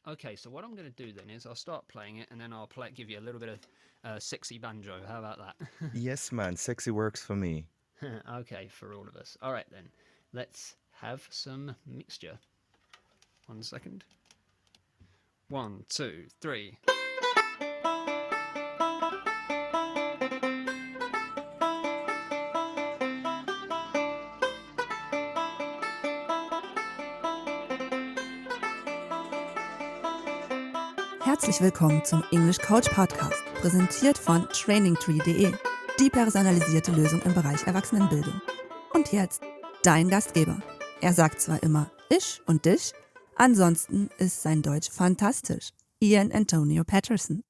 Okay, so what I'm going to do then is I'll start playing it, and then I'll give you a little bit of sexy banjo. How about that? Yes, man. Sexy works for me. Okay, for all of us. All right then, let's have some mixture. 1 second. One, two, three. Herzlich willkommen zum English Coach Podcast, präsentiert von trainingtree.de, die personalisierte Lösung im Bereich Erwachsenenbildung. Und jetzt dein Gastgeber. Er sagt zwar immer ich und dich, ansonsten ist sein Deutsch fantastisch. iAntonio Patterson.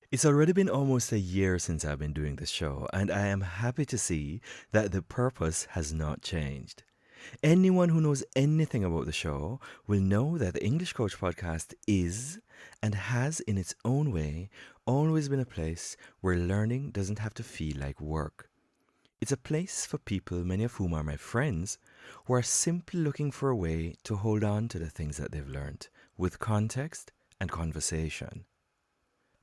It's already been almost a year since I've been doing this show, and I am happy to see that the purpose has not changed. Anyone who knows anything about the show will know that the English Coach podcast is and has, in its own way, always been a place where learning doesn't have to feel like work. It's a place for people, many of whom are my friends, who are simply looking for a way to hold on to the things that they've learned with context and conversation.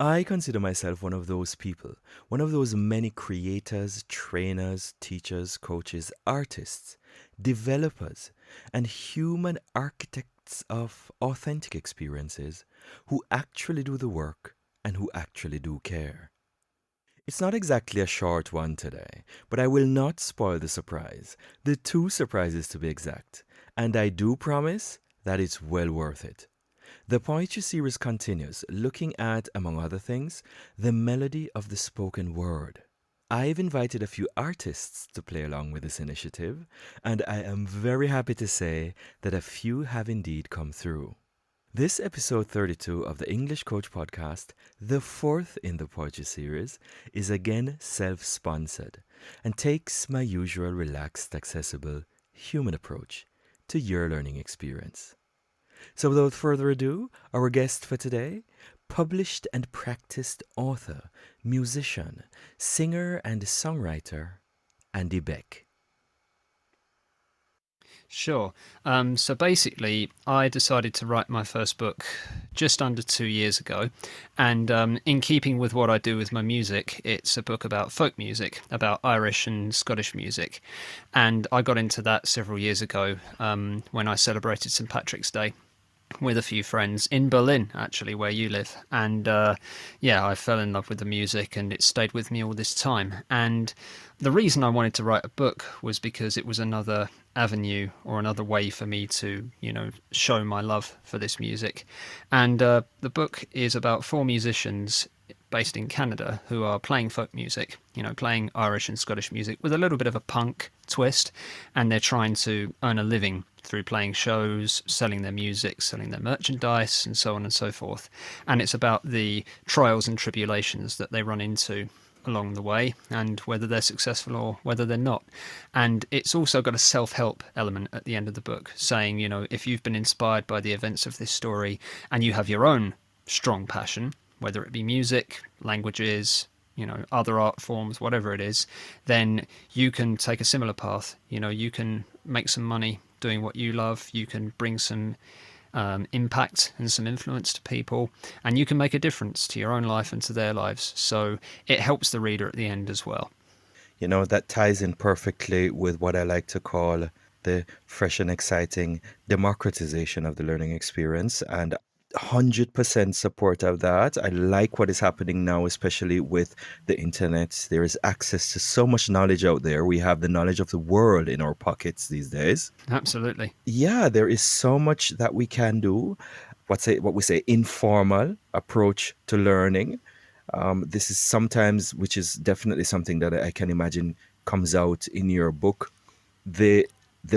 I consider myself one of those people, one of those many creators, trainers, teachers, coaches, artists, developers, and human architects of authentic experiences who actually do the work and who actually do care. It's not exactly a short one today, but I will not spoil the surprise, the two surprises to be exact, and I do promise that it's well worth it. The Poetry series continues, looking at, among other things, the melody of the spoken word. I've invited a few artists to play along with this initiative, and I am very happy to say that a few have indeed come through. This episode 32 of the English Coach podcast, the fourth in the Poetry series, is again self-sponsored and takes my usual relaxed, accessible, human approach to your learning experience. So without further ado, our guest for today, published and practiced author, musician, singer and songwriter, Andy Beck. Sure. So basically, I decided to write my first book just under 2 years ago. And in keeping with what I do with my music, it's a book about folk music, about Irish and Scottish music. And I got into that several years ago when I celebrated St. Patrick's Day with a few friends in Berlin, actually, where you live. And yeah, I fell in love with the music and it stayed with me all this time. And the reason I wanted to write a book was because it was another avenue or another way for me to, show my love for this music. And the book is about four musicians based in Canada who are playing folk music, playing Irish and Scottish music with a little bit of a punk twist, and they're trying to earn a living through playing shows, selling their music, selling their merchandise, and so on and so forth. And it's about the trials and tribulations that they run into along the way and whether they're successful or whether they're not. And it's also got a self-help element at the end of the book saying, if you've been inspired by the events of this story and you have your own strong passion, whether it be music, languages, other art forms, whatever it is, then you can take a similar path. You can make some money doing what you love. You can bring some impact and some influence to people, and you can make a difference to your own life and to their lives. So it helps the reader at the end as well. That ties in perfectly with what I like to call the fresh and exciting democratization of the learning experience. And 100% support of that. I like what is happening now, especially with the internet. There is access to so much knowledge out there. We have the knowledge of the world in our pockets these days. Absolutely. Yeah, there is so much that we can do. What we say informal approach to learning. This is sometimes, which is definitely something that I can imagine comes out in your book. The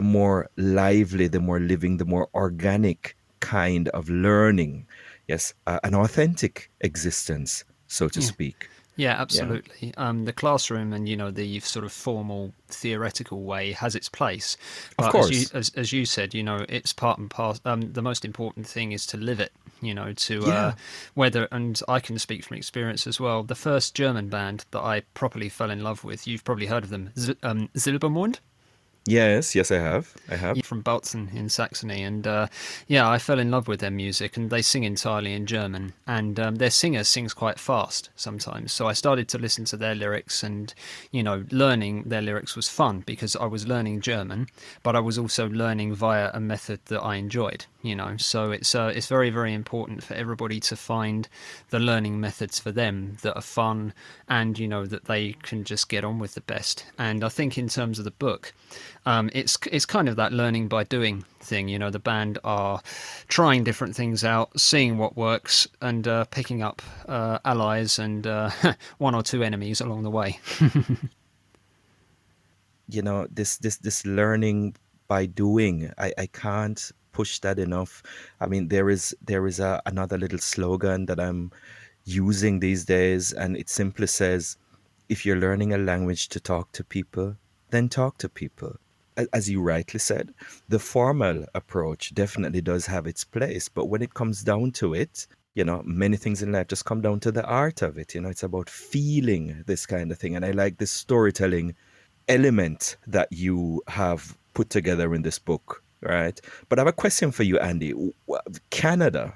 more lively, the more living, the more organic kind of learning. Yes, an authentic existence, so to Yeah. speak. Yeah, Yeah, absolutely. The classroom and the sort of formal theoretical way has its place, of but as you course. as you said, it's part and parcel. The most important thing is to live it. To Yeah. whether, and I can speak from experience as well. The first German band that I properly fell in love with, you've probably heard of them, Silbermond. Yes, yes, I have. I have. From Bautzen in Saxony, and yeah, I fell in love with their music, and they sing entirely in German, and their singer sings quite fast sometimes. So I started to listen to their lyrics, and learning their lyrics was fun because I was learning German, but I was also learning via a method that I enjoyed. So it's very very important for everybody to find the learning methods for them that are fun, and that they can just get on with the best. And I think in terms of the book, it's kind of that learning by doing thing. The band are trying different things out, seeing what works, and picking up allies and one or two enemies along the way. This learning by doing, I can't push that enough. I mean, there is another little slogan that I'm using these days, and it simply says, if you're learning a language to talk to people, then talk to people. As you rightly said, the formal approach definitely does have its place, but when it comes down to it, many things in life just come down to the art of it. It's about feeling this kind of thing. And I like this storytelling element that you have put together in this book, right? But I have a question for you, Andy. Canada,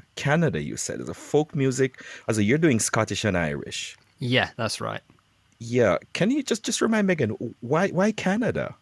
you said, is a folk music. Also, you're doing Scottish and Irish. Yeah, that's right. Yeah, can you just remind me again, why Canada?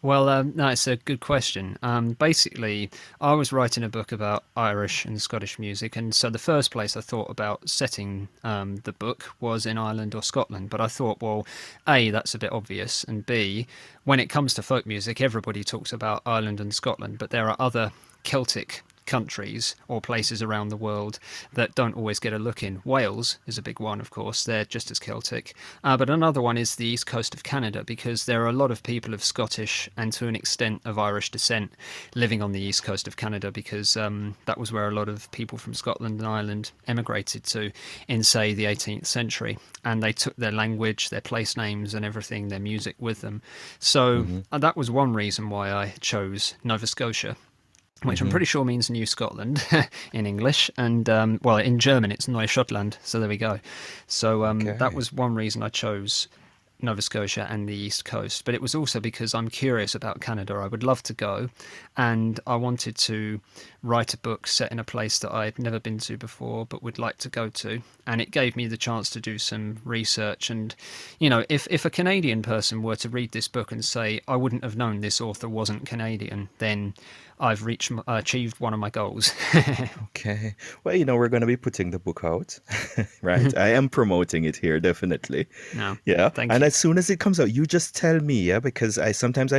Well, no, it's a good question. Basically, I was writing a book about Irish and Scottish music, and so the first place I thought about setting the book was in Ireland or Scotland. But I thought, well, A, that's a bit obvious, and B, when it comes to folk music, everybody talks about Ireland and Scotland, but there are other Celtic countries or places around the world that don't always get a look in. Wales is a big one, of course, they're just as Celtic. But another one is the east coast of Canada, because there are a lot of people of Scottish and to an extent of Irish descent living on the east coast of Canada, because that was where a lot of people from Scotland and Ireland emigrated to in, say, the 18th century. And they took their language, their place names, and everything, their music with them. So Mm-hmm. that was one reason why I chose Nova Scotia, which I'm Mm-hmm. pretty sure means New Scotland in English, and well, in German it's Neuschottland. So there we go. So that Okay. was one reason I chose Nova Scotia and the East Coast. But it was also because I'm curious about Canada. I would love to go, and I wanted to write a book set in a place that I'd never been to before but would like to go to. And it gave me the chance to do some research. And, if a Canadian person were to read this book and say, I wouldn't have known this author wasn't Canadian, then I've achieved one of my goals. Okay. Well, we're going to be putting the book out, right? I am promoting it here, definitely. No, Yeah. thank And you. as soon as it comes out, you just tell me, yeah, because I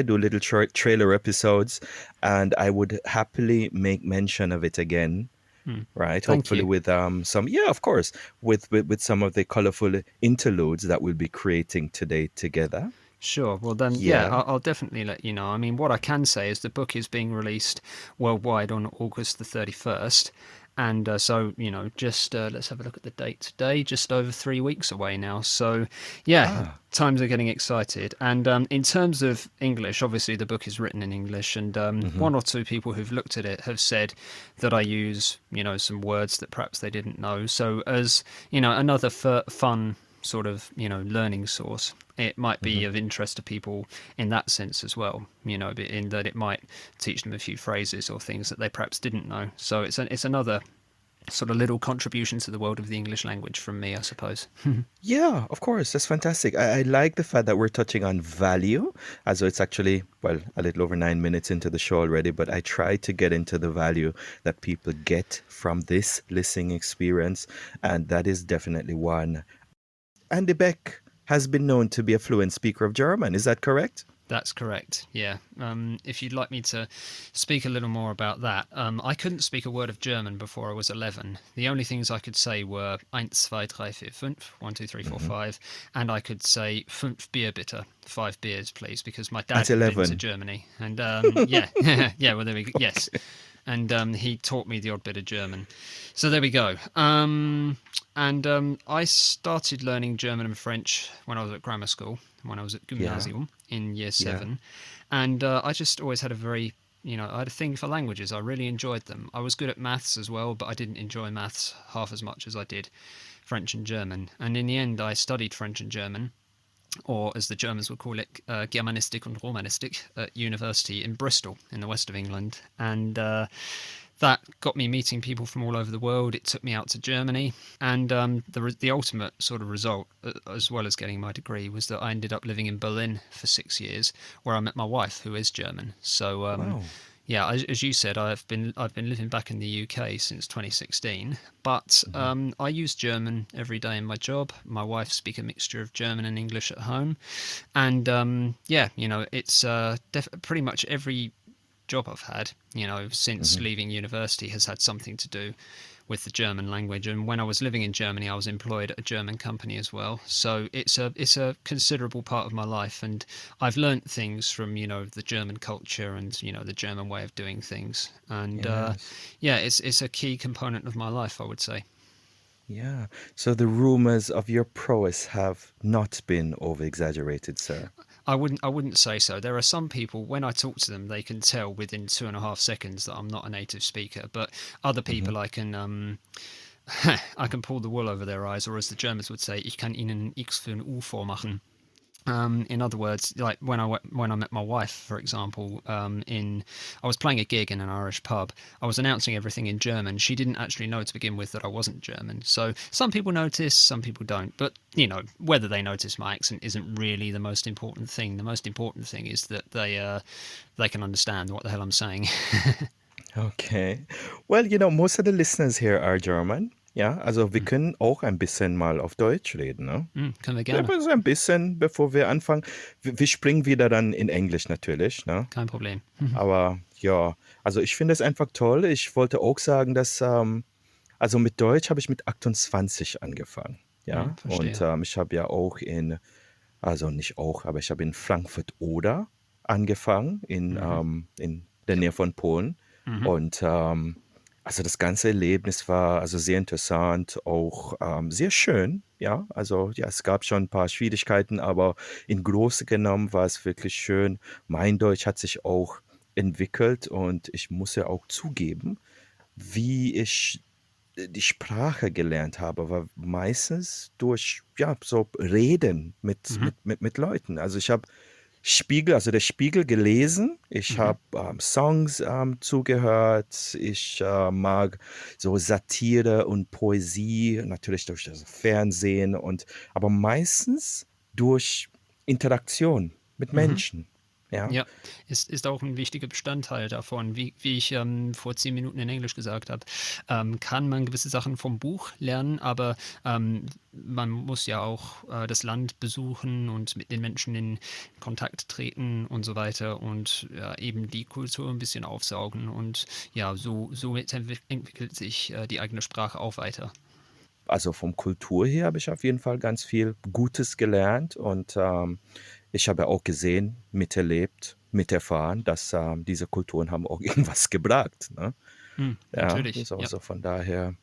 do little trailer episodes, and I would happily make mention of it again, right? Thank Hopefully you. with some, yeah, of course, with some of the colorful interludes that we'll be creating today together. Sure. Well, then, yeah, Yeah. I'll definitely let you know. I mean, what I can say is the book is being released worldwide on August the 31st. And so, just let's have a look at the date today, just over 3 weeks away now. So, yeah, Ah. times are getting excited. And in terms of English, obviously the book is written in English. And Mm-hmm. one or two people who've looked at it have said that I use, some words that perhaps they didn't know. So, as, another fun sort of learning source, it might be Mm-hmm. of interest to people in that sense as well, in that it might teach them a few phrases or things that they perhaps didn't know. So it's another sort of little contribution to the world of the English language from me, I suppose. Yeah, of course. That's fantastic. I like the fact that we're touching on value, as though it's actually, well, a little over 9 minutes into the show already, but I try to get into the value that people get from this listening experience, and that is definitely one. Andy Beck has been known to be a fluent speaker of German. Is that correct? That's correct. Yeah. If you'd like me to speak a little more about that, I couldn't speak a word of German before I was 11. The only things I could say were eins, zwei, drei, vier, fünf, 1, 2, 3, 4, Hmm. 5, and I could say fünf Bier bitte, 5 beers, please, because my At dad had been to 11. Germany, and yeah, yeah. Well, there we go. Yes, and he taught me the odd bit of German. So there we go. And I started learning German and French when I was at grammar school, when I was at Yeah, gymnasium in year yeah. 7. And I just always had a very, I had a thing for languages. I really enjoyed them. I was good at maths as well, but I didn't enjoy maths half as much as I did French and German. And in the end, I studied French and German. or as the Germans would call it, Germanistik and Romanistik at university in Bristol in the west of England. And that got me meeting people from all over the world. It took me out to Germany, and the ultimate sort of result, as well as getting my degree, was that I ended up living in Berlin for 6 years, where I met my wife, who is German. So Wow. yeah, as you said, I've been living back in the UK since 2016, but Hmm. I use German every day in my job. My wife speaks a mixture of German and English at home, and yeah, it's pretty much every job I've had, since Hmm. leaving university has had something to do with the German language. And when I was living in Germany, I was employed at a German company as well. So it's a considerable part of my life, and I've learnt things from the German culture and the German way of doing things. And Yes. yeah, it's a key component of my life, I would say. Yeah. So the rumors of your prowess have not been over exaggerated, sir. I wouldn't say so. There are some people, when I talk to them, they can tell within 2.5 seconds that I'm not a native speaker. But other Hmm. people, I can I can pull the wool over their eyes, or as the Germans would say, ich kann ihnen X für ein U vormachen. In other words, like when I met my wife, for example, I was playing a gig in an Irish pub. I was announcing everything in German. She didn't actually know to begin with that I wasn't German. So some people notice, some people don't. But whether they notice my accent isn't really the most important thing. The most important thing is that they can understand what the hell I'm saying. Okay. Well, most of the listeners here are German. Ja, also wir können auch ein bisschen mal auf Deutsch reden, ne? Können wir gerne. Aber so ein bisschen, bevor wir anfangen. Wir springen wieder dann in Englisch natürlich, ne? Kein Problem. Aber ja, also ich finde es einfach toll. Ich wollte auch sagen, dass, also mit Deutsch habe ich mit 28 angefangen. Ja, und Verstehe. ich habe ja auch also nicht auch, aber ich habe in Frankfurt-Oder angefangen, in der Nähe von Polen. Mhm. Und also das ganze Erlebnis war also sehr interessant, auch sehr schön. Ja, also ja, es gab schon ein paar Schwierigkeiten, aber in Große genommen war es wirklich schön. Mein Deutsch hat sich auch entwickelt und ich muss ja auch zugeben, wie ich die Sprache gelernt habe, war meistens durch, ja, so Reden mit, Mhm. mit, mit, mit Leuten. Also ich habe also der Spiegel gelesen, ich Mhm. habe Songs zugehört, ich mag so Satire und Poesie, natürlich durch das Fernsehen aber meistens durch Interaktion mit Mhm. Menschen. Ja. Ja, ist auch ein wichtiger Bestandteil davon. Wie ich vor 10 Minuten in Englisch gesagt habe, kann man gewisse Sachen vom Buch lernen, aber man muss ja auch das Land besuchen und mit den Menschen in Kontakt treten und so weiter und ja, eben die Kultur ein bisschen aufsaugen. Und ja, somit entwickelt sich die eigene Sprache auch weiter. Also vom Kultur her habe ich auf jeden Fall ganz viel Gutes gelernt und ich habe auch gesehen, miterlebt, miterfahren, dass diese Kulturen haben auch irgendwas gebracht. Ne? Ja, Natürlich, so, ja. so von daher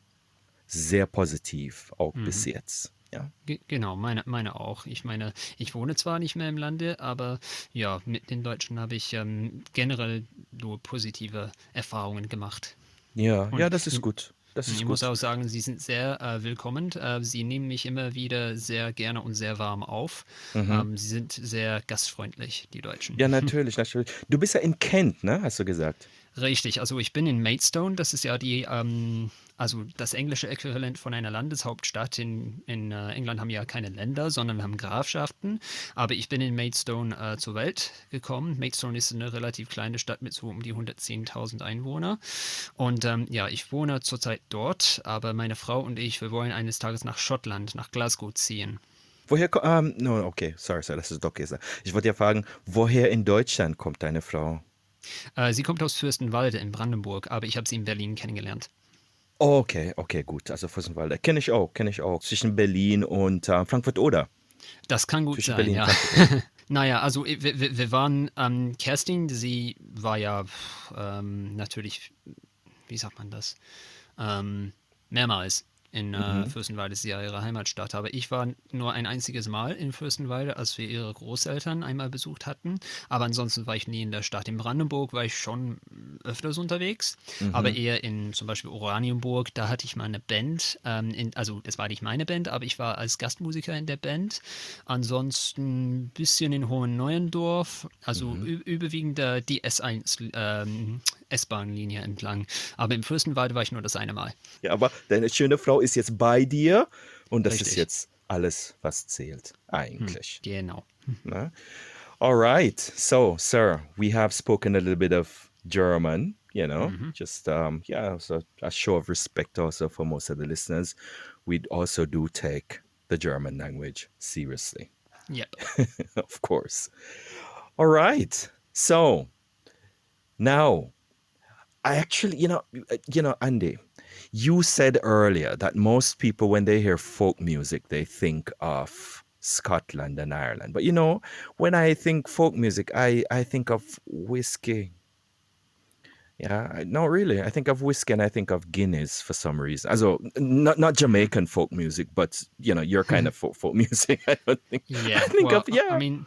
sehr positiv, auch bis Mhm. jetzt. Ja. Genau, meine auch. Ich meine, ich wohne zwar nicht mehr im Lande, aber ja, mit den Deutschen habe ich generell nur positive Erfahrungen gemacht. Ja, Und ja, das ist gut. Das ist ich muss gut. auch sagen, sie sind sehr willkommen. Sie nehmen mich immer wieder sehr gerne und sehr warm auf. Mhm. Sie sind sehr gastfreundlich, die Deutschen. Ja, natürlich, natürlich. Du bist ja in Kent, ne? Hast du gesagt. Richtig, also ich bin in Maidstone, das ist ja also das englische Äquivalent von einer Landeshauptstadt. In England haben wir ja keine Länder, sondern wir haben Grafschaften. Aber ich bin in Maidstone zur Welt gekommen. Maidstone ist eine relativ kleine Stadt mit so um die 110.000 Einwohner. Und ja, ich wohne zurzeit dort, aber meine Frau und ich, wir wollen eines Tages nach Schottland, nach Glasgow ziehen. No, okay, sorry, das ist okay. Ich wollte ja fragen, woher in Deutschland kommt deine Frau? Sie kommt aus Fürstenwalde in Brandenburg, aber ich habe sie in Berlin kennengelernt. Okay, okay, gut. Also Fürstenwalde kenne ich auch, kenne ich auch. Zwischen Berlin und Frankfurt-Oder. Das kann gut Zwischen sein, Berlin und ja. Frankfurt-Oder. Naja, also wir waren, Kerstin, sie war ja natürlich, wie sagt man das, mehrmals. in Mhm. Fürstenwalde ist ja ihre Heimatstadt. Aber ich war nur ein einziges Mal in Fürstenwalde, als wir ihre Großeltern einmal besucht hatten. Aber ansonsten war ich nie in der Stadt. In Brandenburg war ich schon öfters unterwegs, aber Mhm. eher in zum Beispiel Oranienburg. Da hatte ich mal eine Band. Also das war nicht meine Band, aber ich war als Gastmusiker in der Band. Ansonsten ein bisschen in Hohen-Neuendorf, also Mhm. überwiegend die S1 S-Bahn-Linie entlang. Aber im Fürstenwalde war ich nur das eine Mal. Ja, aber deine schöne Frau ist jetzt bei dir und das ist Richtig. jetzt alles, was zählt, eigentlich. Genau. Ne? All right. So, sir, we have spoken a little bit of German, just yeah, so a show of respect also for most of the listeners. We also do take the German language seriously, Yep. of course. All right. So, now I actually, Andy, you said earlier that most people, when they hear folk music, they think of Scotland and Ireland. But when I think folk music, I think of whiskey. Yeah, no, really. I think of whiskey and I think of Guinness for some reason. Also, not Jamaican folk music, but your kind of folk music. I don't think. I Yeah. think of Well, I yeah. mean,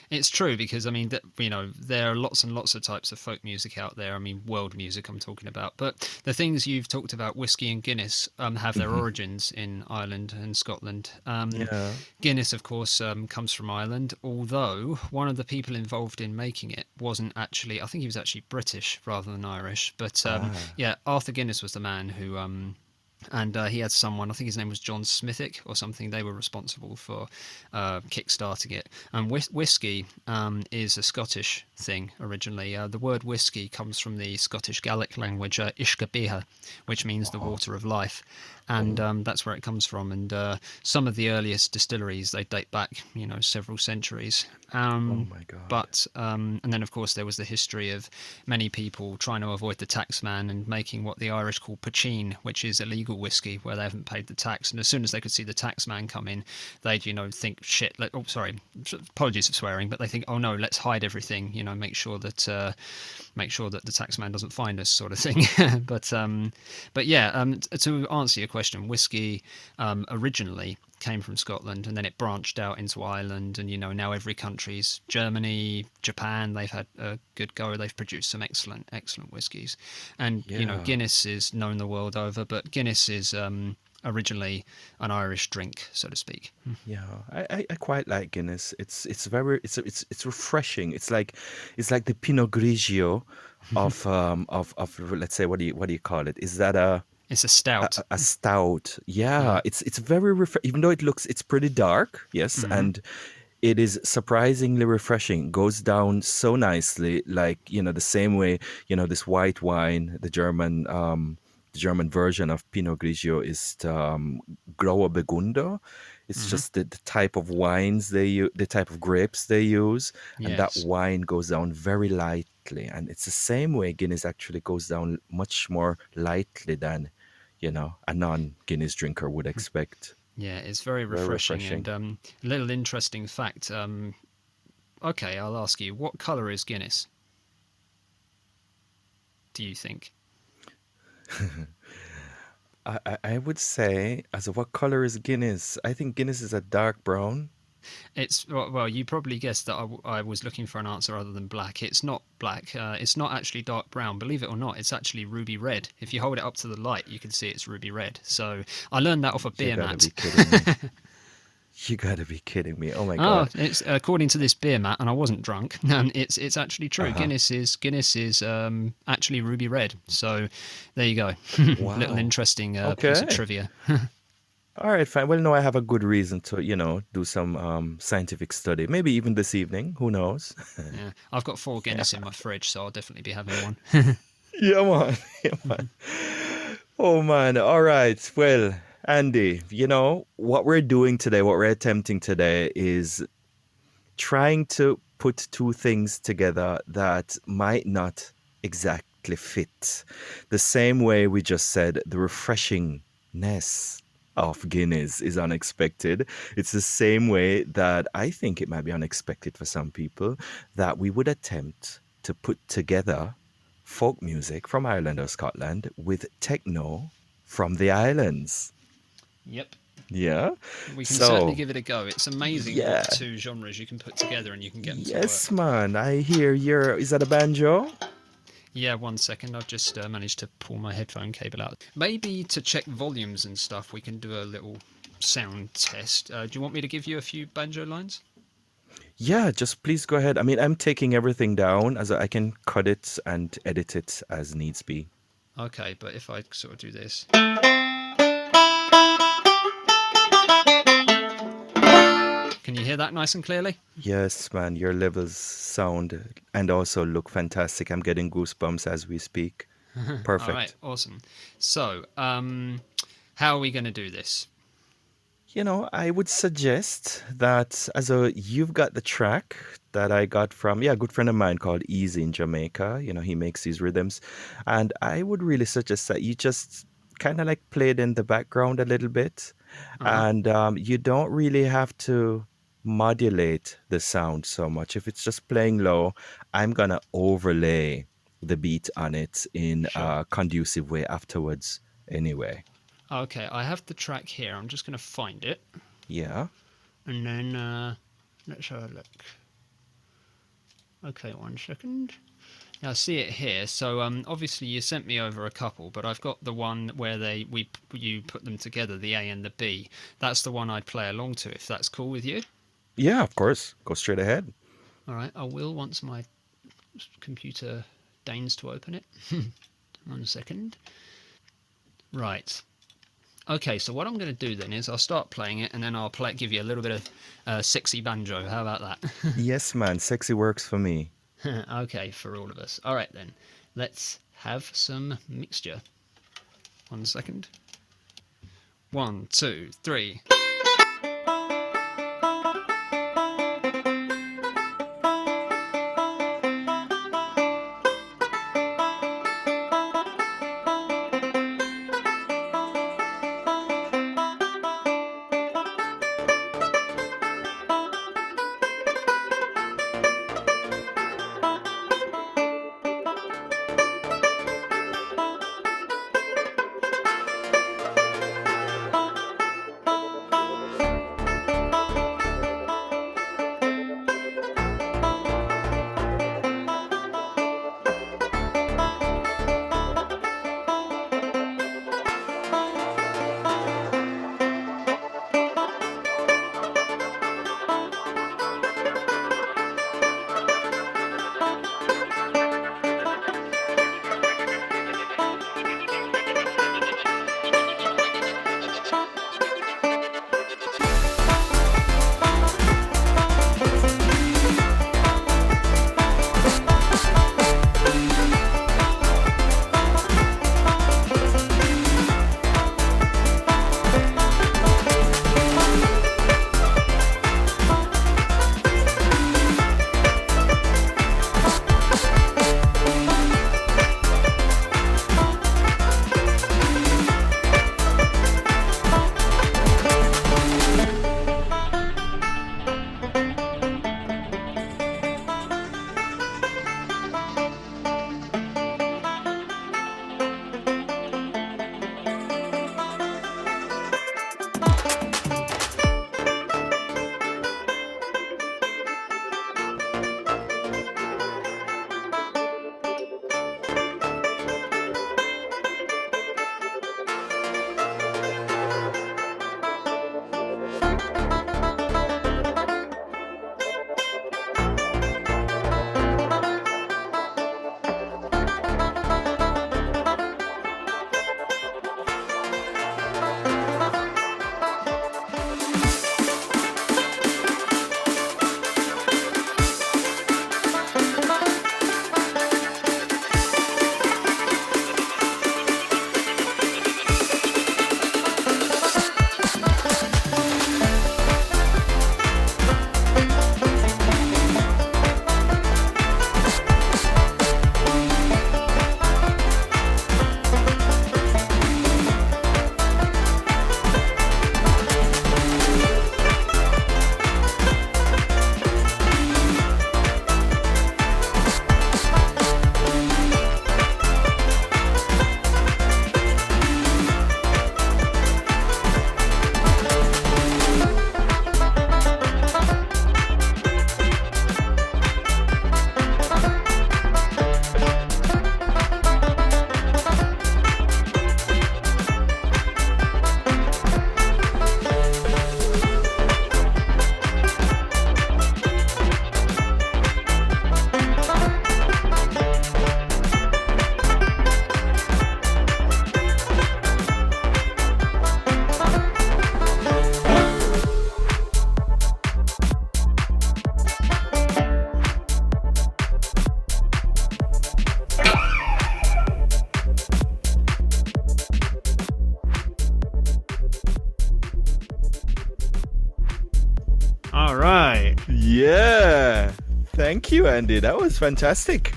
it's true because I mean that there are lots and lots of types of folk music out there. I mean world music I'm talking about, but the things you've talked about, whiskey and Guinness, have their Mhm. origins in Ireland and Scotland. Yeah. Guinness, of course, comes from Ireland, although one of the people involved in making it wasn't actually. I think he was actually British rather than Irish. But Ah. yeah, Arthur Guinness was the man who and he had someone, I think his name was John Smithick or something. They were responsible for kick-starting it. And whiskey is a Scottish thing originally. The word whiskey comes from the Scottish Gaelic language Ishka, which means the Oh. water of life, and Oh. that's where it comes from. And some of the earliest distilleries, they date back several centuries. Oh my God. And then of course there was the history of many people trying to avoid the tax man and making what the Irish call pochine, which is illegal whiskey where they haven't paid the tax. And as soon as they could see the tax man come in, they'd think shit. Oh, sorry, apologies for swearing, but they think, oh no, let's hide everything. Make sure that the tax man doesn't find us, sort of thing. but yeah, to answer your question, whiskey originally came from Scotland and then it branched out into Ireland, and now every country's Germany, Japan, they've had a good go. They've produced some excellent whiskies, and Yeah. Guinness is known the world over, but Guinness is originally an Irish drink, so to speak. Yeah, I quite like Guinness. It's very it's refreshing. It's like the Pinot Grigio of let's say what do you call it? Is that It's a a, stout. a a stout? Yeah, Yeah. it's very even though it's pretty dark, yes, Hmm. and it is surprisingly refreshing. Goes down so nicely, like the same way this white wine, the German version of Pinot Grigio is Grauer Burgunder. It's Hmm. just the type of wines the type of grapes they use, and that Yes. wine goes down very lightly. And it's the same way Guinness actually goes down much more lightly than a non-Guinness drinker would expect. Yeah, it's very Very refreshing. And refreshing. a little interesting fact. Okay, I'll ask you, what color is Guinness? Do you think? I would say, as of what color is Guinness? I think Guinness is a dark brown. It's well, you probably guessed that I was looking for an answer other than black. It's not black. It's not actually dark brown. Believe it or not, it's actually ruby red. If you hold it up to the light, you can see it's ruby red. So I learned that off a You beer gotta mat. be kidding me. You gotta be kidding me. Oh my Oh, God. it's according to this beer mat, and I wasn't drunk. It's actually true. Uh-huh. Guinness is actually ruby red. So there you go. Little Wow. interesting piece of Okay. trivia. All right, fine. Well, no, I have a good reason to, do some scientific study. Maybe even this evening. Who knows? Yeah, I've got 4 Guinness in my fridge, so I'll definitely be having one. Yeah, man. Yeah, man. Oh, man. All right. Well, Andy, what we're doing today, what we're attempting today is trying to put two things together that might not exactly fit. The same way we just said the refreshingness of Guinness is unexpected. It's the same way that I think it might be unexpected for some people that we would attempt to put together folk music from Ireland or Scotland with techno from the islands. Yep. Yeah. We can certainly So, give it a go. It's amazing what yeah. two genres you can put together and you can get them to Yes, work. man. I hear you're. Is that a banjo? Yeah, 1 second. I've just managed to pull my headphone cable out. Maybe to check volumes and stuff, we can do a little sound test. Do you want me to give you a few banjo lines? Yeah, just please go ahead. I mean, I'm taking everything down as I can cut it and edit it as needs be. Okay, but if I sort of do this. Can you hear that nice and clearly? Yes, man, your levels sound and also look fantastic. I'm getting goosebumps as we speak. All right, Perfect. awesome. So, how are we going to do this? I would suggest that you've got the track that I got from a good friend of mine called Easy in Jamaica. He makes these rhythms, and I would really suggest that you just kind of like play it in the background a little bit, Uh huh. and you don't really have to modulate the sound so much. If it's just playing low, I'm gonna overlay the beat on it in Sure. a conducive way afterwards. Anyway, Okay, I have the track here. I'm just going to find it. yeah. And then let's have a look. Okay, 1 second. Yeah, I see it here. So obviously you sent me over a couple, but I've got the one where you put them together, the A and the B. That's the one I'd play along to, if that's cool with you. Yeah, of course. Go straight ahead. All right, I will once my computer deigns to open it. 1 second. Right. Okay, so what I'm going to do then is I'll start playing it, and then I'll give you a little bit of sexy banjo. How about that? Yes, man. Sexy works for me. Okay, for all of us. All right then, let's have some mixture. 1 second. 1, 2, 3. All right. Yeah. Thank you, Andy. That was fantastic.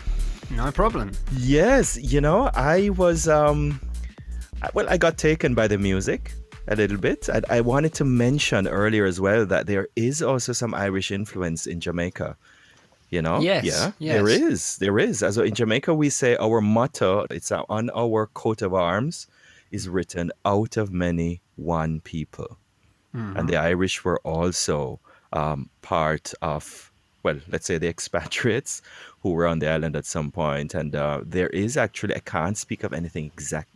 No problem. Yes, I was I got taken by the music a little bit. I wanted to mention earlier as well that there is also some Irish influence in Jamaica. Yes, Yeah, there yes. is. There is. Also in Jamaica, we say our motto, it's on our coat of arms, is written out of many, one people. And the Irish were also part of, well, let's say the expatriates who were on the island at some point. And there is actually, I can't speak of anything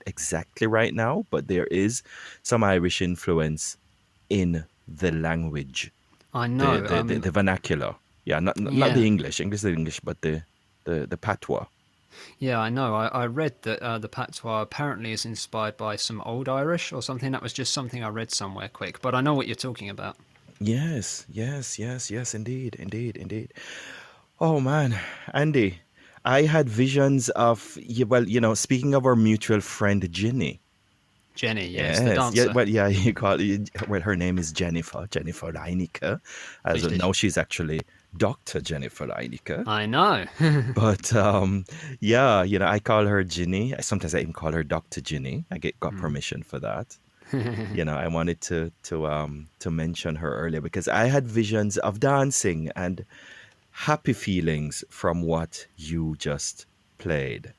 exactly right now, but there is some Irish influence in the language, I the know. the, the, the vernacular. Yeah, not the Yeah, English. English is English, but the patois. yeah, I know. I read that the patois apparently is inspired by some Old Irish or something. That was just something I read somewhere quick, but I know what you're talking about. Yes, yes, yes, yes, indeed, indeed, indeed. Oh man, Andy, I had visions of well, speaking of our mutual friend Ginny. Jenny, yes, the Yes, yeah, dancer. well, yeah, well, her name is Jennifer Reinecke. As Richtig. now she's actually Dr. Jennifer Reinecke. I know. But yeah, I call her Ginny. Sometimes I even call her Dr. Ginny. Got permission for that. I wanted to mention her earlier because I had visions of dancing and happy feelings from what you just played.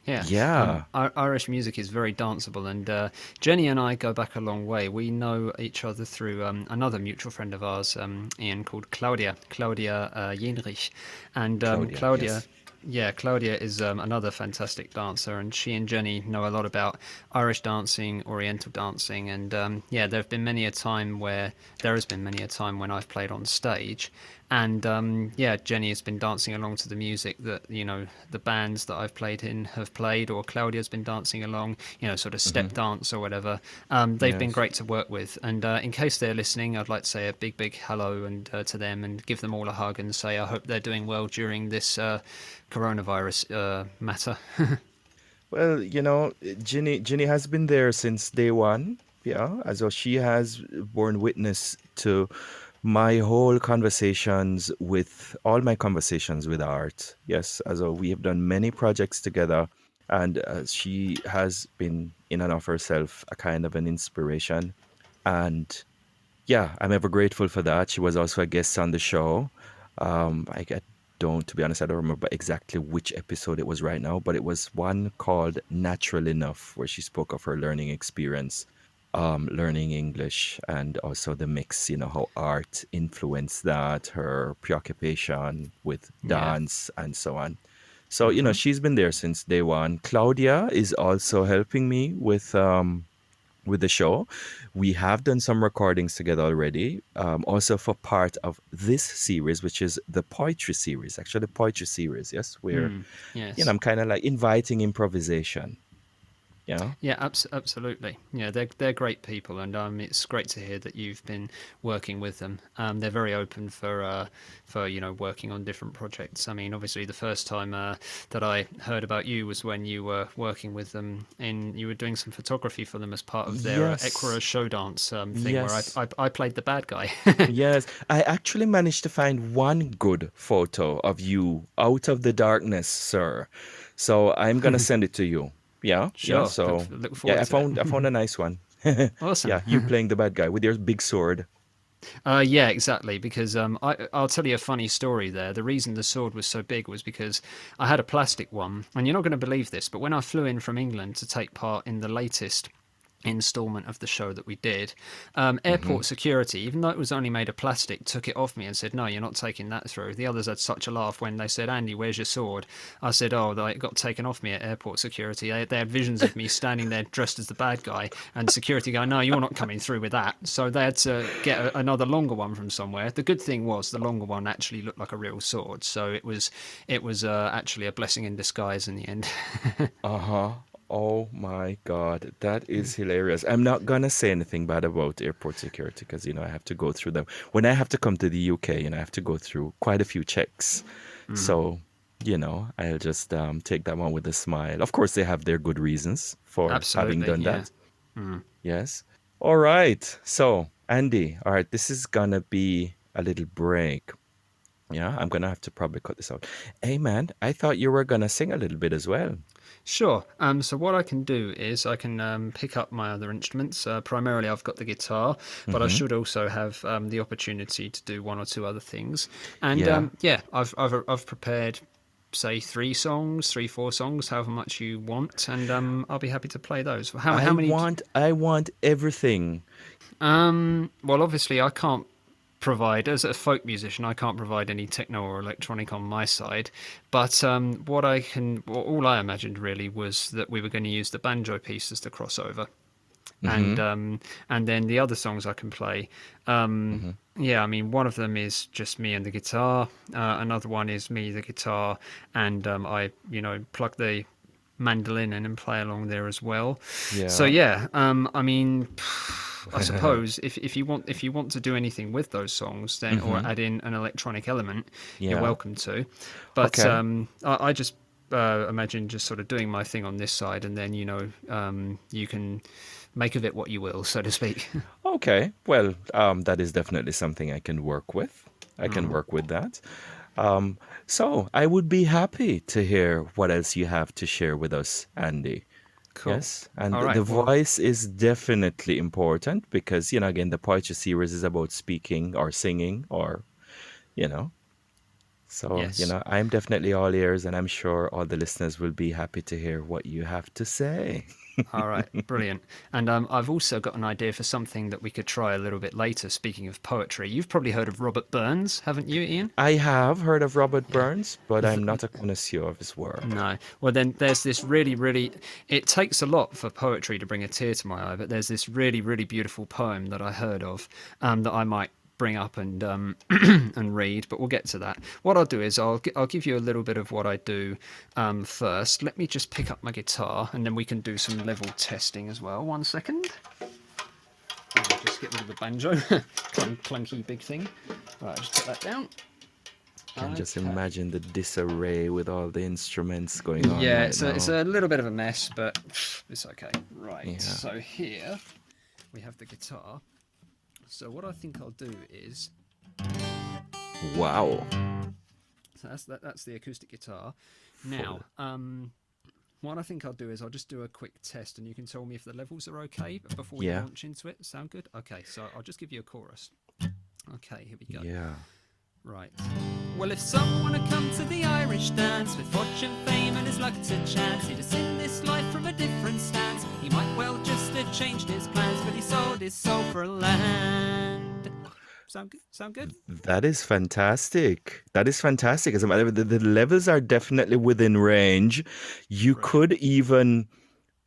Yeah, Yeah. Irish music is very danceable, and Jenny and I go back a long way. We know each other through another mutual friend of ours, Ian, called Claudia Jenrich, and Claudia, Claudia. yes. Yeah, Claudia is another fantastic dancer, and she and Jenny know a lot about Irish dancing, Oriental dancing, and yeah, there has been many a time when I've played on stage, and yeah, Jenny has been dancing along to the music that the bands that I've played in have played, or Claudia's been dancing along, sort of step dance or whatever. They've been Yes. great to work with, and in case they're listening, I'd like to say a big hello and to them, and give them all a hug, and say I hope they're doing well during this coronavirus matter. Well, Ginny has been there since day one. Yeah, as though she has borne witness to my whole conversations with all my conversations with art. Yes, as though we have done many projects together, and she has been in and of herself a kind of an inspiration. And yeah, I'm ever grateful for that. She was also a guest on the show. I don't, to be honest, I don't remember exactly which episode it was right now, but it was one called Natural Enough, where she spoke of her learning experience, learning English, and also the mix, how art influenced that, her preoccupation with Yeah. dance, and so on. So, she's been there since day one. Claudia is also helping me with the show. We have done some recordings together already, also for part of this series, which is the poetry series, actually, the poetry series, yes, where, Yes. I'm kind of like inviting improvisation, yeah. Yeah, absolutely. Yeah, they're great people, and it's great to hear that you've been working with them. They're very open for working on different projects. I mean, obviously, the first time that I heard about you was when you were working with them, you were doing some photography for them as part of their Yes, Equira show dance thing, where yes, I played the bad guy. yes. I actually managed to find one good photo of you out of the darkness, sir. So I'm gonna send it to you. Yeah, yeah. Sure, So look yeah, forward I to it. found a nice one. Awesome. Yeah, you playing the bad guy with your big sword. Yeah, exactly. Because I'll tell you a funny story there. The reason the sword was so big was because I had a plastic one, and you're not going to believe this, but when I flew in from England to take part in the latest installment of the show that we did, Mm-hmm. airport security, even though it was only made of plastic, took it off me and said, "No, you're not taking that through." The others had such a laugh when they said, "Andy, where's your sword?" I said, "Oh, it got taken off me at airport security. They had visions of me standing there dressed as the bad guy, and security going, 'No, you're not coming through with that.'" So they had to get another longer one from somewhere. The good thing was the longer one actually looked like a real sword, so it was actually a blessing in disguise in the end. Uh-huh. Oh my God, that is hilarious. I'm not gonna say anything bad about airport security because I have to go through them. When I have to come to the UK, I have to go through quite a few checks. So, I'll just take that one with a smile. Of course, they have their good reasons for having Absolutely, done yeah. that. Yes. All right. So, Andy, all right, this is gonna be a little break. Yeah, I'm gonna have to probably cut this out. Hey man, I thought you were gonna sing a little bit as well. Sure. So what I can do is I can pick up my other instruments. Primarily, I've got the guitar, but I Mm-hmm. should also have the opportunity to do one or two other things. And Yeah. yeah, I've prepared, say, three, four songs, however much you want, and I'll be happy to play those. How I many? want I want everything. Well, obviously, I can't provide, as a folk musician, I can't provide any techno or electronic on my side. But all I imagined really was that we were going to use the banjo pieces to cross over, Mm-hmm. and then the other songs I can play. Mm-hmm. Yeah, I mean, one of them is just me and the guitar. Another one is me, the guitar, and I, plug the mandolin in and play along there as well. So Yeah. yeah, I mean, I suppose if you want to do anything with those songs, then or Mm-hmm. add in an electronic element, you're Yeah. welcome to. But Okay. I just imagine just sort of doing my thing on this side, and then you can make of it what you will, so to speak. Okay. Well, that is definitely something I can work with. I can work with that. Um, so I would be happy to hear what else you have to share with us, Andy. Cool. Yes, and All the right. Well, voice is definitely important because, again, the poetry series is about speaking or singing or, you know. So, yes. I'm definitely all ears and I'm sure all the listeners will be happy to hear what you have to say. All right, brilliant. And I've also got an idea for something that we could try a little bit later. Speaking of poetry, you've probably heard of Robert Burns, haven't you, Ian? I have heard of Robert Yeah. Burns, but I'm not a connoisseur of his work. No. Well, then there's this really, really. It takes a lot for poetry to bring a tear to my eye, but there's this really, really beautiful poem that I heard of that I might bring up and and read. But we'll get to that. What I'll do is I'll give you a little bit of what I do first. Let me just pick up my guitar, and then we can do some level testing as well. 1 second. I'll just get rid of the banjo, clunky big thing. Right, just put that down. Can just Okay. imagine the disarray with all the instruments going on Yeah, right it's now. a little bit of a mess, but it's okay. Right, Yeah. so here we have the guitar. So what I think I'll do is, Wow. so that's the acoustic guitar. Now, what I think I'll do is I'll just do a quick test, and you can tell me if the levels are okay before we Yeah. launch into it. Sound good? Okay, so I'll just give you a chorus. Okay, here we go. Yeah. Right. Well, if someone had come to the Irish dance with fortune, fame, and his luck to chance, he'd have seen this life from a different stance. He might well just have changed his plans, but he sold his soul for land. Sound good? Sound good? That is fantastic. That is fantastic. As a matter of the levels are definitely within range. You Brilliant. could even,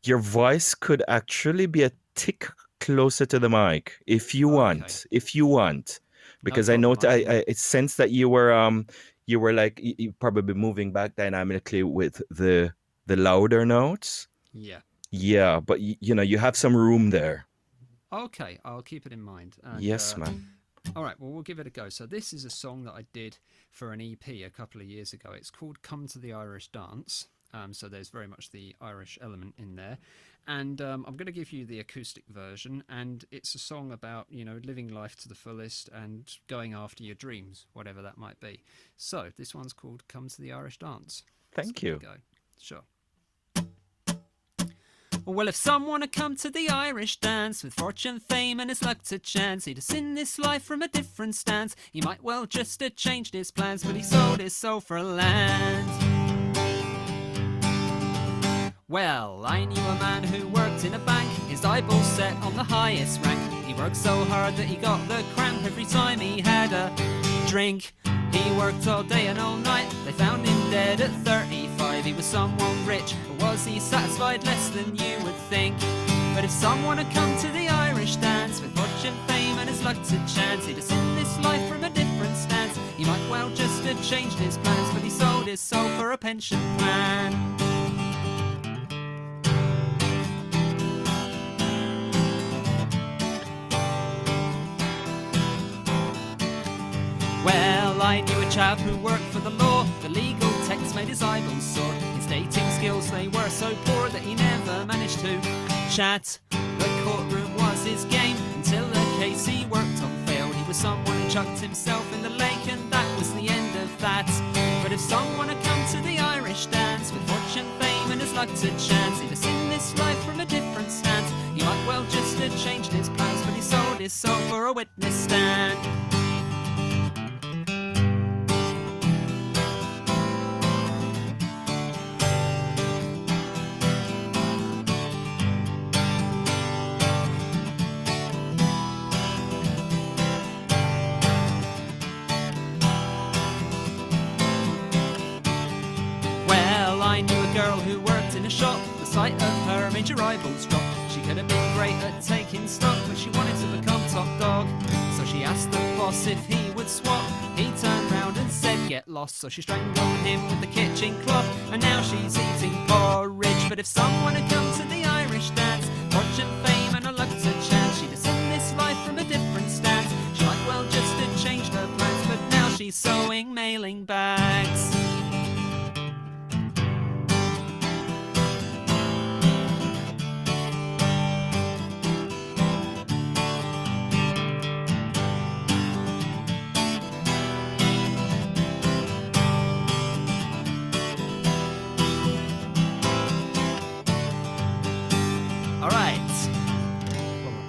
your voice could actually be a tick closer to the mic if you Okay. want. If you want, No because I know problem. I can. I sense that you were like you probably moving back dynamically with the louder notes. Yeah. Yeah, but you have some room there. Okay. I'll keep it in mind. And Yes, man. all right. Well, we'll give it a go. So this is a song that I did for an EP a couple of years ago. It's called "Come to the Irish Dance." So there's very much the Irish element in there. And I'm going to give you the acoustic version. And it's a song about, living life to the fullest and going after your dreams, whatever that might be. So this one's called "Come to the Irish Dance." Let's Thank give it you. a go. Sure. Well, if someone had come to the Irish dance with fortune, fame, and his luck to chance, he'd have seen this life from a different stance. He might well just have changed his plans, but he sold his soul for land. Well, I knew a man who worked in a bank, his eyeballs set on the highest rank. He worked so hard that he got the cramp every time he had a drink. He worked all day and all night, they found him dead at 35. He was someone rich, but was he satisfied? Less than you would think. But if someone had come to the Irish dance with fortune, fame, and his luck to chance, he'd have seen this life from a different stance. He might well just have changed his plans, but he sold his soul for a pension plan. Well, I knew a chap who worked for the law. The legal text made his eyeballs sore. His dating skills, they were so poor that he never managed to chat. The courtroom was his game until a case he worked on failed. He was someone who chucked himself in the lake, and that was the end of that. But if someone had come to the Irish dance with fortune, fame, and his luck to chance, he'd have seen this life from a different stance. He might well just have changed his plans, but he sold his soul for a witness stand. I knew a girl who worked in a shop. The sight of her made your eyeballs drop. She could have been great at taking stock, but she wanted to become top dog. So she asked the boss if he would swap. He turned round and said, get lost. So she strangled him with the kitchen cloth, and now she's eating porridge. But if someone had come to the Irish dance, fortune, fame, and a luck to chance, she'd have seen this life from a different stance. She might well just have changed her plans, but now she's sewing mailing bags.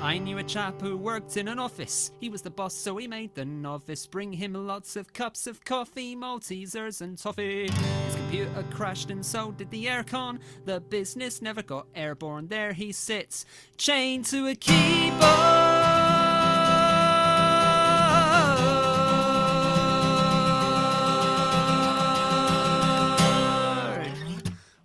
I knew a chap who worked in an office. He was the boss, so he made the novice bring him lots of cups of coffee, Maltesers and toffee. His computer crashed and so did the aircon. The business never got airborne. There he sits, chained to a keyboard.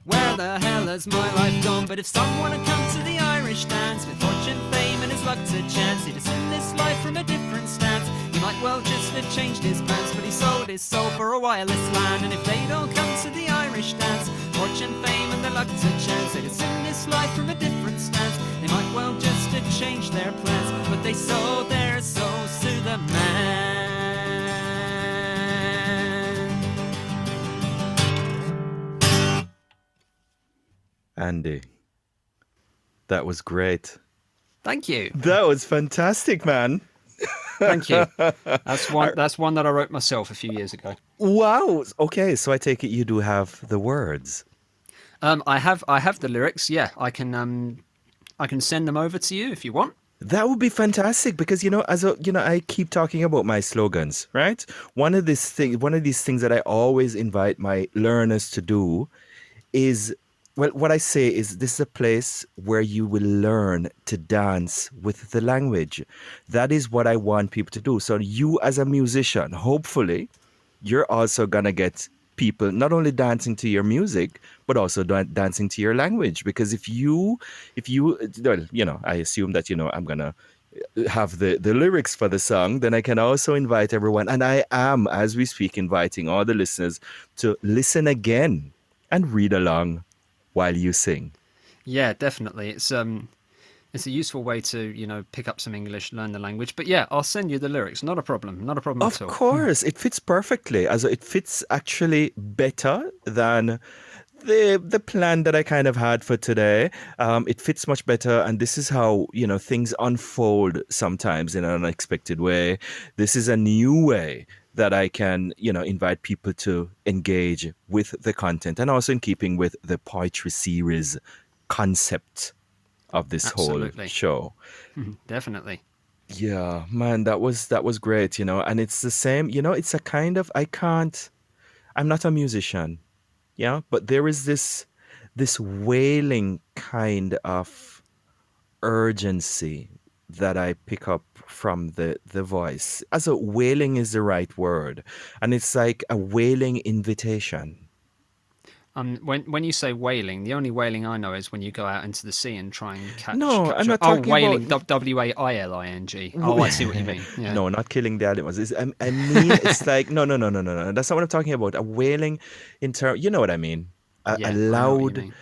Where the hell has my life gone? But if someone had come to the Irish dance with fortune, fame, and his luck to chance, he'd have seen this life from a different stance. He might well just have changed his plans, but he sold his soul for a wireless LAN. And if they'd all come to the Irish dance, fortune, fame, and their luck to chance, they'd have seen this life from a different stance. They might well just have changed their plans, but they sold their souls to the man. Andy, that was great. Thank you. That was fantastic, man. Thank you. That's one that I wrote myself a few years ago. Wow. Okay, so I take it you do have the words. I have the lyrics. Yeah, I can send them over to you if you want. That would be fantastic because I keep talking about my slogans, right? One of these things that I always invite my learners to do is, well, what I say is this is a place where you will learn to dance with the language. That is what I want people to do. So you as a musician, hopefully, you're also going to get people not only dancing to your music, but also dancing to your language. Because if you, well, I assume that, I'm going to have the lyrics for the song, then I can also invite everyone. And I am, as we speak, inviting all the listeners to listen again and read along while you sing. Yeah, definitely. It's a useful way to, pick up some English, learn the language. But yeah, I'll send you the lyrics. Not a problem. Not a problem at all. Of course, it fits perfectly. It fits actually better than the plan that I kind of had for today. It fits much better, and this is how things unfold sometimes in an unexpected way. This is a new way that I can, invite people to engage with the content, and also in keeping with the poetry series concept of this Absolutely. whole show. Definitely. Yeah, man, that was great, and it's the same, it's a kind of, I'm not a musician, yeah, but there is this wailing kind of urgency that I pick up from the voice. As a wailing is the right word, and it's like a wailing invitation. When you say whaling, the only whaling I know is when you go out into the sea and try and catch. No, I'm not talking whaling, about wailing. Oh, I see what you mean. Yeah. No, not killing the animals. I mean, it's like no. That's not what I'm talking about. A wailing in term, you know what I mean? A I know what you loud, mean.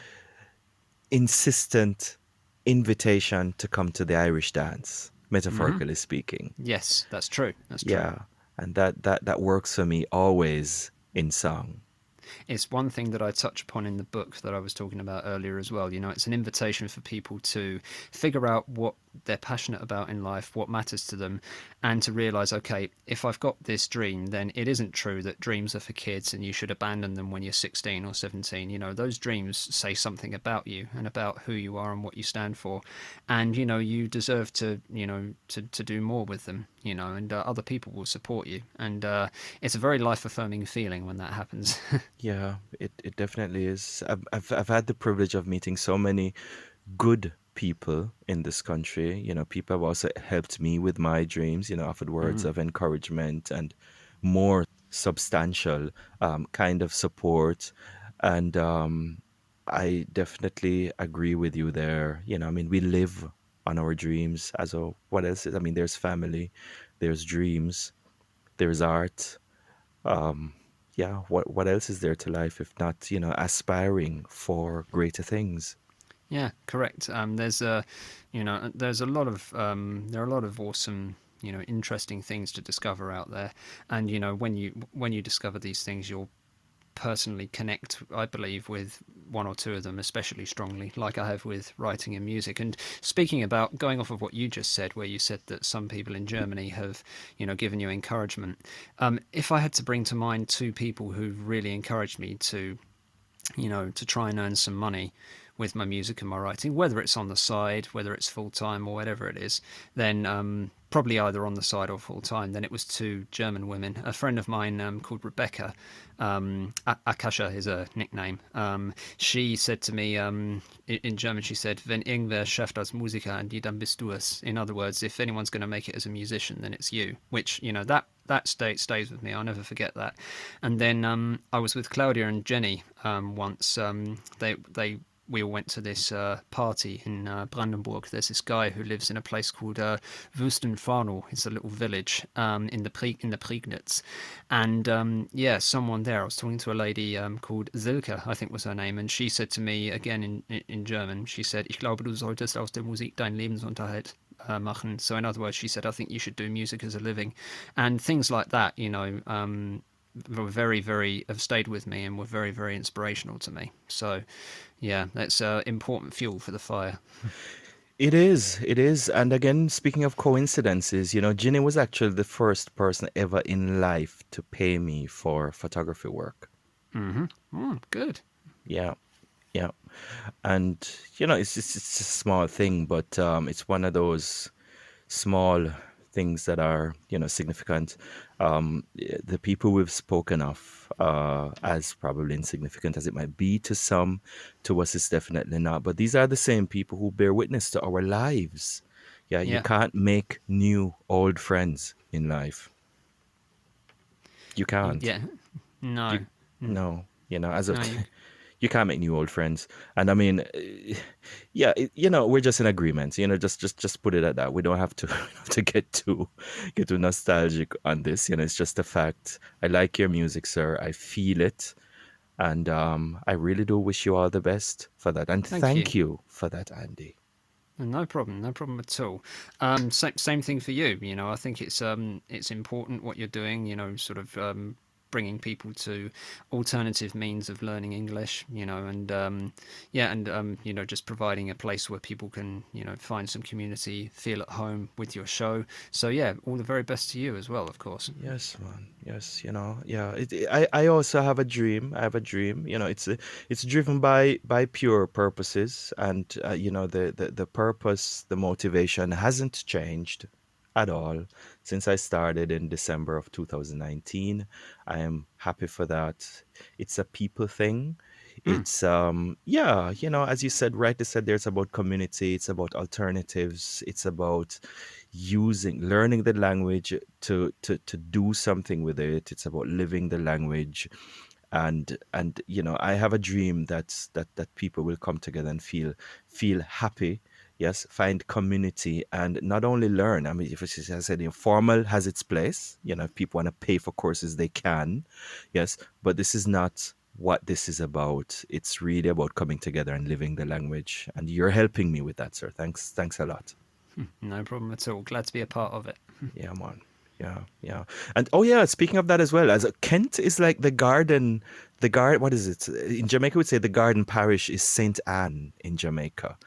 insistent invitation to come to the Irish dance, metaphorically speaking. Yes, that's true. That's true. Yeah, and that works for me always in song. It's one thing that I touch upon in the book that I was talking about earlier as well. You know, it's an invitation for people to figure out what they're passionate about in life, what matters to them, and to realize, okay, if I've got this dream, then it isn't true that dreams are for kids and you should abandon them when you're 16 or 17. You know, those dreams say something about you and about who you are and what you stand for. And, you know, you deserve to, to do more with them, and other people will support you. And it's a very life affirming feeling when that happens. Yeah, it definitely is. I've had the privilege of meeting so many good people in this country. People have also helped me with my dreams, offered words Mm. of encouragement and more substantial kind of support. And I definitely agree with you there. I mean, we live on our dreams. What else is, I mean, there's family, there's dreams, there's art. Um, yeah, what else is there to life if not, aspiring for greater things? Yeah, correct. There's a lot of there are a lot of awesome, interesting things to discover out there. And when you discover these things, you'll personally connect, I believe, with one or two of them especially strongly, like I have with writing and music. And speaking about going off of what you just said, where you said that some people in Germany have, given you encouragement. If I had to bring to mind two people who really encouraged me to try and earn some money with my music and my writing, whether it's on the side, whether it's full time or whatever it is, then probably either on the side or full time. Then it was two German women. A friend of mine called Rebecca, Akasha is her nickname. She said to me in German, she said, "Wenn irgendwer schafft als Musiker an die, dann bist du es." In other words, if anyone's going to make it as a musician, then it's you. Which that stays with me. I'll never forget that. And then I was with Claudia and Jenny once. They we all went to this party in Brandenburg. There's this guy who lives in a place called Wüstenfarnel. It's a little village in the Prignitz, and someone there. I was talking to a lady called Silke, I think was her name, and she said to me again in German. She said, "Ich glaube, du solltest aus der Musik deinen Lebensunterhalt machen." So in other words, she said, "I think you should do music as a living," and things like that. Were very, very have stayed with me and were very, very inspirational to me. So, yeah, that's important fuel for the fire. It is, it is. And again, speaking of coincidences, Ginny was actually the first person ever in life to pay me for photography work. Mm-hmm. Good. Yeah, yeah. And, it's a small thing, but it's one of those small things that are, significant. The people we've spoken of as probably insignificant as it might be to some, to us it's definitely not. But these are the same people who bear witness to our lives. Yeah, you Yeah. can't make new old friends in life. You can't. Yeah. You No. no, as a No. You. you can't make new old friends. And I mean, yeah, we're just in agreement. Just put it at that. We don't have to have to get too nostalgic on this. It's just a fact. I like your music, sir. I feel it, and I really do wish you all the best for that. And Thank you. thank you for that, Andy. No problem. No problem at all. Same thing for you. I think it's important what you're doing. Sort of bringing people to alternative means of learning English. And just providing a place where people can find some community, feel at home with your show. So yeah, all the very best to you as well, of course. Yes, man. Yes, yeah. I also have a dream. I have a dream. It's driven by pure purposes, and the purpose, the motivation hasn't changed at all since I started in December of 2019. I am happy for that. It's a people thing. Mm. It's as you said, rightly said, there's about community, it's about alternatives, it's about learning the language to do something with it. It's about living the language, and I have a dream that people will come together and feel happy. Yes, find community and not only learn. I mean, if it's, as I said, formal has its place. If people want to pay for courses, they can. Yes, but this is not what this is about. It's really about coming together and living the language. And you're helping me with that, sir. Thanks a lot. No problem at all. Glad to be a part of it. Yeah, man. yeah. And oh yeah, speaking of that as well, as Kent is like the garden. What is it in Jamaica? Would say the garden parish is Saint Anne in Jamaica,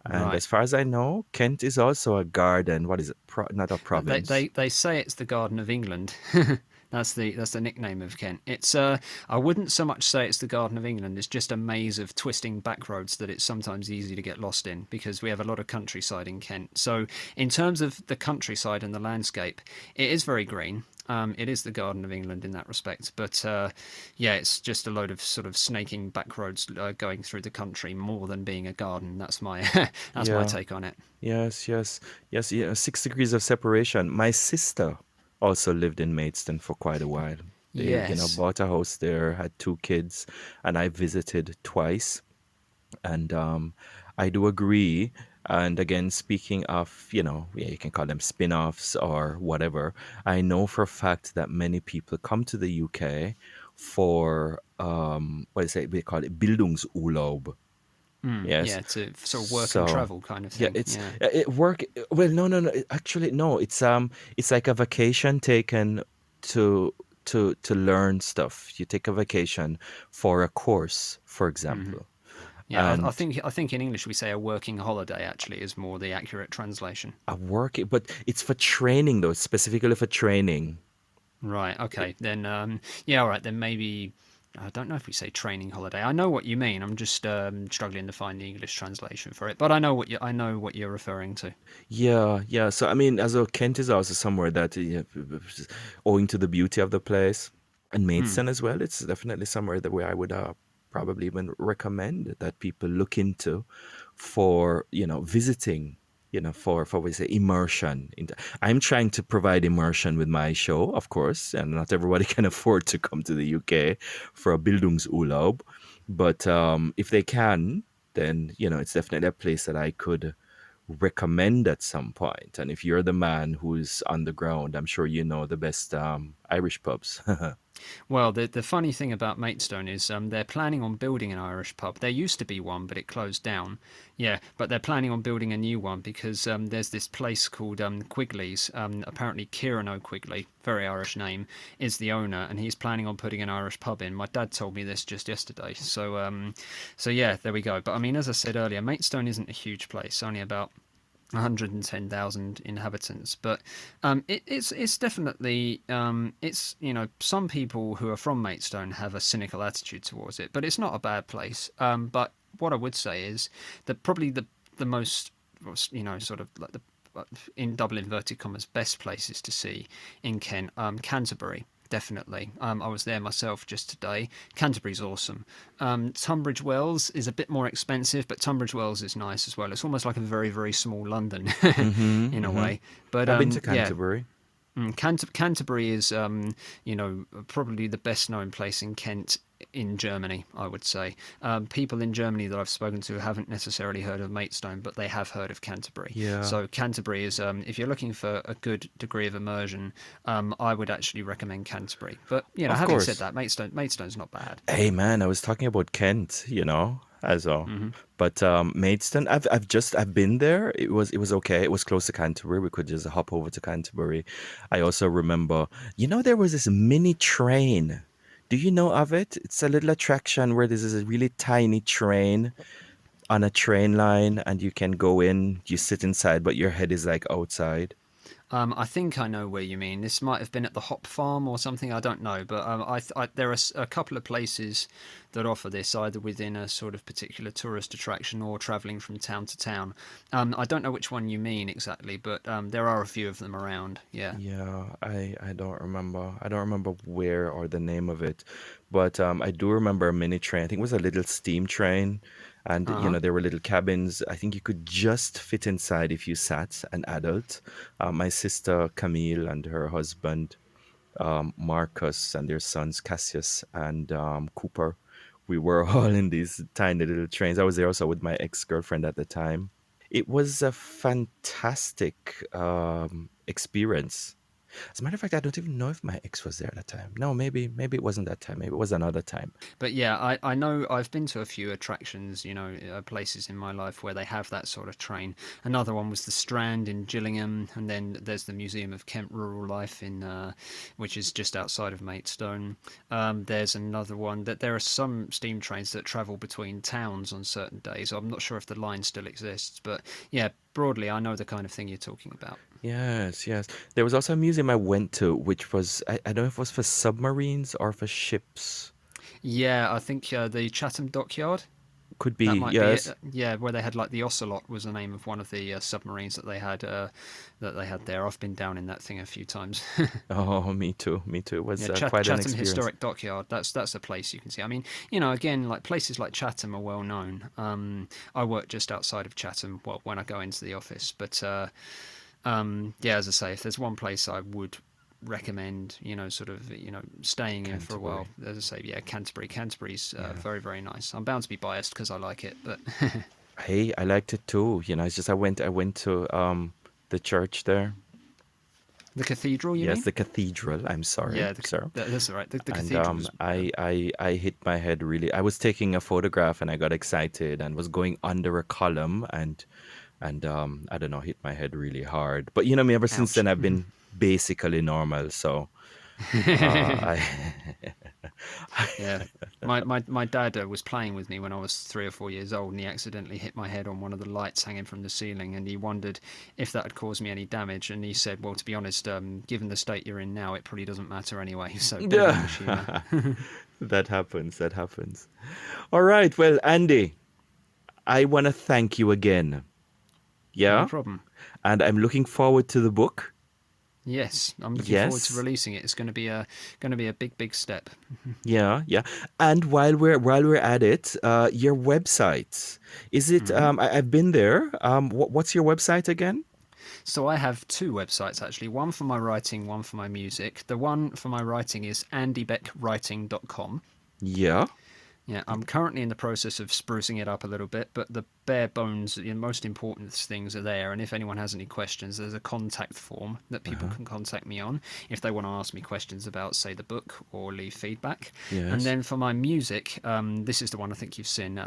and Right. as far as I know, Kent is also a garden. What is it? Not a They province. they they say it's the Garden of England. That's the nickname of Kent. It's I wouldn't so much say it's the Garden of England. It's just a maze of twisting back roads that it's sometimes easy to get lost in because we have a lot of countryside in Kent. So in terms of the countryside and the landscape, it is very green. It is the Garden of England in that respect, but yeah, it's just a load of sort of snaking back roads going through the country more than being a garden. That's my that's my Yeah. take on it. Yes. Yes. Yes. Yeah. 6 degrees of separation. My sister also lived in Maidstone for quite a while. They, Yes. bought a house there, had 2 kids, and I visited twice. And I do agree. And again, speaking of, yeah, you can call them spin offs or whatever, I know for a fact that many people come to the UK for, what is it? We call it Bildungsurlaub. Yes. Yeah, to sort of work and So, travel kind of yeah, thing. it's Yeah. it work. Well, no, no, no. Actually, no. It's like a vacation taken to to learn stuff. You take a vacation for a course, for example. Yeah, I And think in English we say a working holiday actually is more the accurate translation. a work, but it's for training though, specifically for training. Right. Okay. Then yeah. All right. Then maybe I don't know if we say training holiday. I know what you mean. I'm just struggling to find the English translation for it. But I know what you're referring to. Yeah, yeah. So I mean, as a Kent is also somewhere that, owing to the beauty of the place, and Maidstone as well, it's definitely somewhere that where I would probably even recommend that people look into for visiting. For we say immersion. I'm trying to provide immersion with my show, of course, and not everybody can afford to come to the UK for a Bildungsurlaub, but if they can, then it's definitely a place that I could recommend at some point. And if you're the man who's on the ground, I'm sure you know the best Irish pubs. Well, the funny thing about Maidstone is they're planning on building an Irish pub. There used to be one, but it closed down. Yeah, but they're planning on building a new one because there's this place called Quigley's. Apparently, Kieran O'Quigley, very Irish name, is the owner, and he's planning on putting an Irish pub in. My dad told me this just yesterday. So yeah, there we go. But I mean, as I said earlier, Maidstone isn't a huge place, only about 110,000 inhabitants, but it's definitely it's some people who are from Maidstone have a cynical attitude towards it, but it's not a bad place. But what I would say is that probably the most sort of like the in double inverted commas best places to see in Kent, Canterbury. Definitely. I was there myself just today. Canterbury's awesome. Tunbridge Wells is a bit more expensive, but Tunbridge Wells is nice as well. It's almost like a very, very small London Mm-hmm, in a mm-hmm. way. But I've been to yeah, Canterbury. Canterbury is, probably the best known place in Kent in Germany, I would say. People in Germany that I've spoken to haven't necessarily heard of Maidstone, but they have heard of Canterbury. Yeah, So Canterbury is, if you're looking for a good degree of immersion, I would actually recommend Canterbury. But of having said course. that, Maidstone's not bad. Hey man, I was talking about Kent, as well. But Maidstone, I've been there. It was okay. It was close to Canterbury. We could just hop over to Canterbury. I also remember, there was this mini train. Do you know of it? It's a little attraction where there's this really tiny train on a train line, and you can go in, you sit inside, but your head is like outside. I think I know where you mean. This might have been at the Hop Farm or something. I don't know, but there are a couple of places that offer this, either within a sort of particular tourist attraction or travelling from town to town. I don't know which one you mean exactly, but there are a few of them around. Yeah. Yeah, I don't remember. I don't remember where or the name of it, but I do remember a mini train. I think it was a little steam train, and Uh huh. there were little cabins. I think you could just fit inside if you sat, an adult. My sister Camille and her husband Marcus and their sons Cassius and Cooper. We were all in these tiny little trains. I was there also with my ex-girlfriend at the time. It was a fantastic experience. As a matter of fact, I don't even know if my ex was there at that time. No, maybe it wasn't that time. Maybe it was another time. But yeah, I know I've been to a few attractions, places in my life where they have that sort of train. Another one was the Strand in Gillingham, and then there's the Museum of Kent Rural Life which is just outside of Maidstone. There's another one that there are some steam trains that travel between towns on certain days. I'm not sure if the line still exists, but yeah, broadly, I know the kind of thing you're talking about. Yes, yes. There was also a museum I went to, which was, I don't know if it was for submarines or for ships. Yeah, I think the Chatham Dockyard. Could That be, might be yes. it. Yeah, where they had like the Ocelot was the name of one of the submarines that they had there. I've been down in that thing a few times. Oh, me too. Me too. It was Yeah, quite an Chatham experience. Historic Dockyard. That's a place you can see. I mean, again, like places like Chatham are well known. I work just outside of Chatham. Well, when I go into the office, but yeah, as I say, if there's one place I would recommend, staying in for a while, Canterbury. as I say, yeah, Canterbury. Canterbury's very, very nice. I'm bound to be biased because I like it, but Hey, I liked it too. It's just I went to the church there. the cathedral, you Yes, mean? the cathedral. I'm sorry, Yeah, sir. that's all right. The And cathedral was. I hit my head really. I was taking a photograph and I got excited and was going under a column and I don't know, hit my head really hard. But me, ever since Ouch. then I've been basically normal. So I Yeah. My dad was playing with me when I was 3 or 4 years old, and he accidentally hit my head on one of the lights hanging from the ceiling, and he wondered if that had caused me any damage. And he said, "Well, to be honest, given the state you're in now, it probably doesn't matter anyway." So, bit of English humour. yeah, that happens. That happens. All right. Well, Andy, I want to thank you again. No Yeah, problem. and I'm looking forward to the book. Yes, I'm looking forward to Yes. releasing it. It's going to be a big, big step. Yeah, yeah. And while we're at it, your website, is it? Hmm. I've been there. What's your website again? So I have two websites actually. One for my writing, one for my music. The one for my writing is andybeckwriting.com. Yeah. Yeah, I'm currently in the process of sprucing it up a little bit, but the bare bones, the most important things are there. And if anyone has any questions, there's a contact form that people Uh-huh. can contact me on if they want to ask me questions about, say, the book or leave feedback. And Yes. then for my music, this is the one I think you've seen.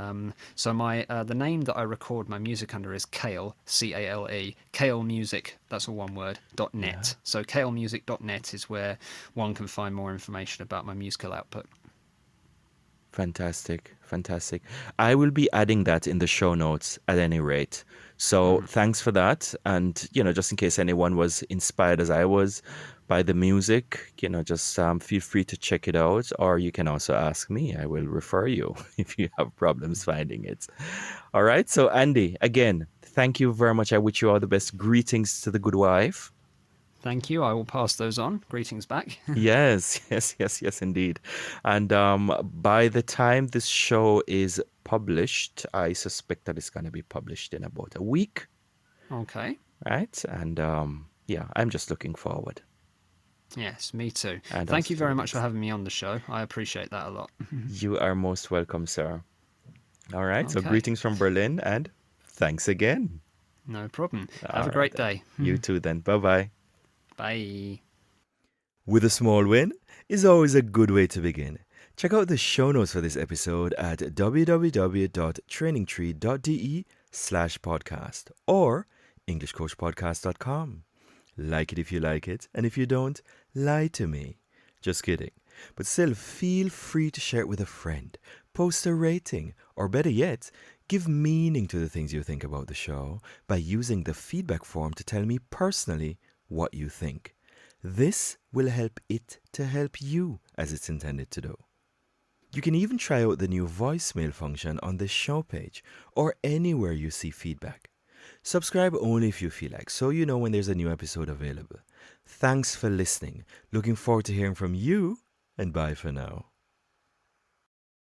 So my the name that I record my music under is Kale, Cale, Kale Music. That's all one word. Yeah. .net. So kalemusic.net is where one can find more information about my musical output. Fantastic. Fantastic. I will be adding that in the show notes at any rate. So Mhm. thanks for that. And, just in case anyone was inspired as I was by the music, just feel free to check it out. Or you can also ask me. I will refer you if you have problems finding it. All right. So, Andy, again, thank you very much. I wish you all the best. Greetings to the good wife. Thank you. I will pass those on. Greetings back. Yes, yes, yes, yes, indeed. And by the time this show is published, I suspect that it's going to be published in about a week, Okay. right? And yeah, I'm just looking forward. Yes, me too. And Thank us you to the very much for best. having me on the show. I appreciate that a lot. You are most welcome, sir. All right. So Okay. greetings from Berlin and thanks again. No problem. Have All a right great then. day. You too then. Bye bye. Bye. With a small win is always a good way to begin. Check out the show notes for this episode at www.trainingtree.de/podcast or englishcoachpodcast.com. Like it if you like it, and if you don't, lie to me. Just kidding. But still, feel free to share it with a friend, post a rating, or better yet, give meaning to the things you think about the show by using the feedback form to tell me personally what you think. This will help it to help you as it's intended to do. You can even try out the new voicemail function on the show page or anywhere you see feedback. Subscribe only if you feel like, so you know when there's a new episode available. Thanks for listening. Looking forward to hearing from you, and bye for now.